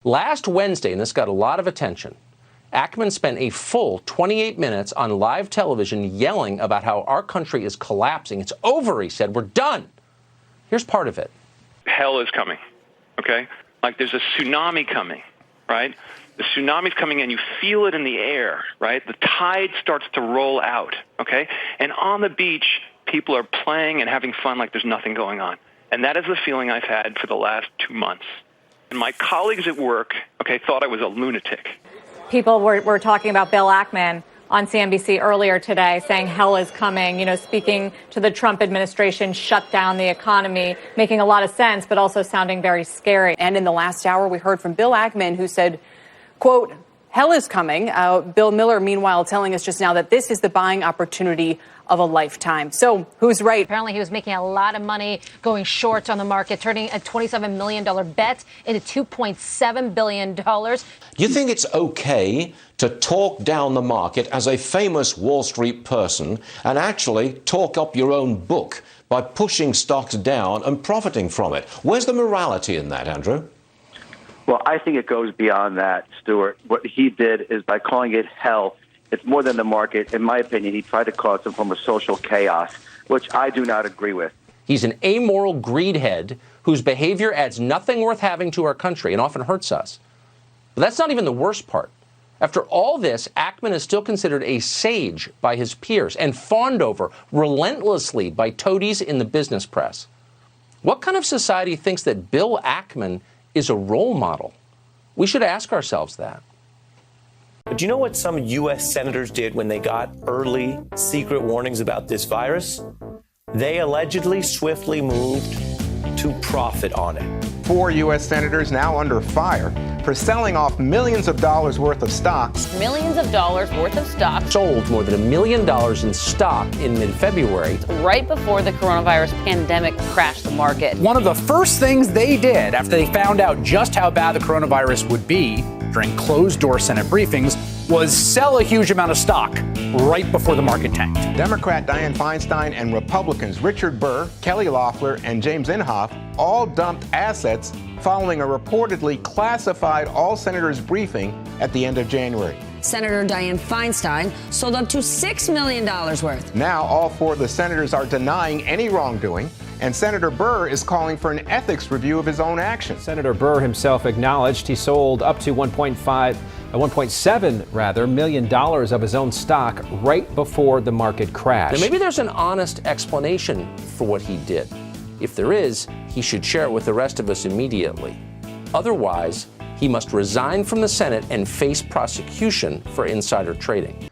Last Wednesday, and this got a lot of attention, Ackman spent a full 28 minutes on live television yelling about how our country is collapsing. It's over, he said. We're done. Here's part of it. Hell is coming, okay? Like there's a tsunami coming, right? The tsunami's coming in. You feel it in the air, right? The tide starts to roll out, okay? And on the beach, people are playing and having fun like there's nothing going on. And that is the feeling I've had for the last 2 months. And my colleagues at work, okay, thought I was a lunatic. People were talking about Bill Ackman on CNBC earlier today, saying hell is coming, speaking to the Trump administration, shut down the economy, making a lot of sense, but also sounding very scary. And in the last hour, we heard from Bill Ackman, who said, quote, hell is coming. Bill Miller, meanwhile, telling us just now that this is the buying opportunity of a lifetime. So who's right? Apparently, he was making a lot of money going short on the market, turning a $27 million bet into $2.7 billion. You think it's okay to talk down the market as a famous Wall Street person and actually talk up your own book by pushing stocks down and profiting from it? Where's the morality in that, Andrew? Well, I think it goes beyond that, Stuart. What he did is by calling it hell, it's more than the market. In my opinion, he tried to cause some form of social chaos, which I do not agree with. He's an amoral greedhead whose behavior adds nothing worth having to our country and often hurts us. But that's not even the worst part. After all this, Ackman is still considered a sage by his peers and fawned over relentlessly by toadies in the business press. What kind of society thinks that Bill Ackman is a role model? We should ask ourselves that. Do you know what some U.S. senators did when they got early secret warnings about this virus? They allegedly swiftly moved to profit on it. 4 U.S. senators now under fire for selling off millions of dollars worth of stocks. Millions of dollars worth of stock. Sold more than $1 million in stock in mid-February. Right before the coronavirus pandemic crashed the market. One of the first things they did after they found out just how bad the coronavirus would be during closed-door Senate briefings was sell a huge amount of stock right before the market tanked. Democrat Dianne Feinstein and Republicans Richard Burr, Kelly Loeffler, and James Inhofe all dumped assets following a reportedly classified all-senators briefing at the end of January. Senator Dianne Feinstein sold up to $6 million worth. Now all 4 of the senators are denying any wrongdoing, and Senator Burr is calling for an ethics review of his own actions. Senator Burr himself acknowledged he sold up to $1.7 million of his own stock right before the market crashed. Now maybe there's an honest explanation for what he did. If there is, he should share it with the rest of us immediately. Otherwise, he must resign from the Senate and face prosecution for insider trading.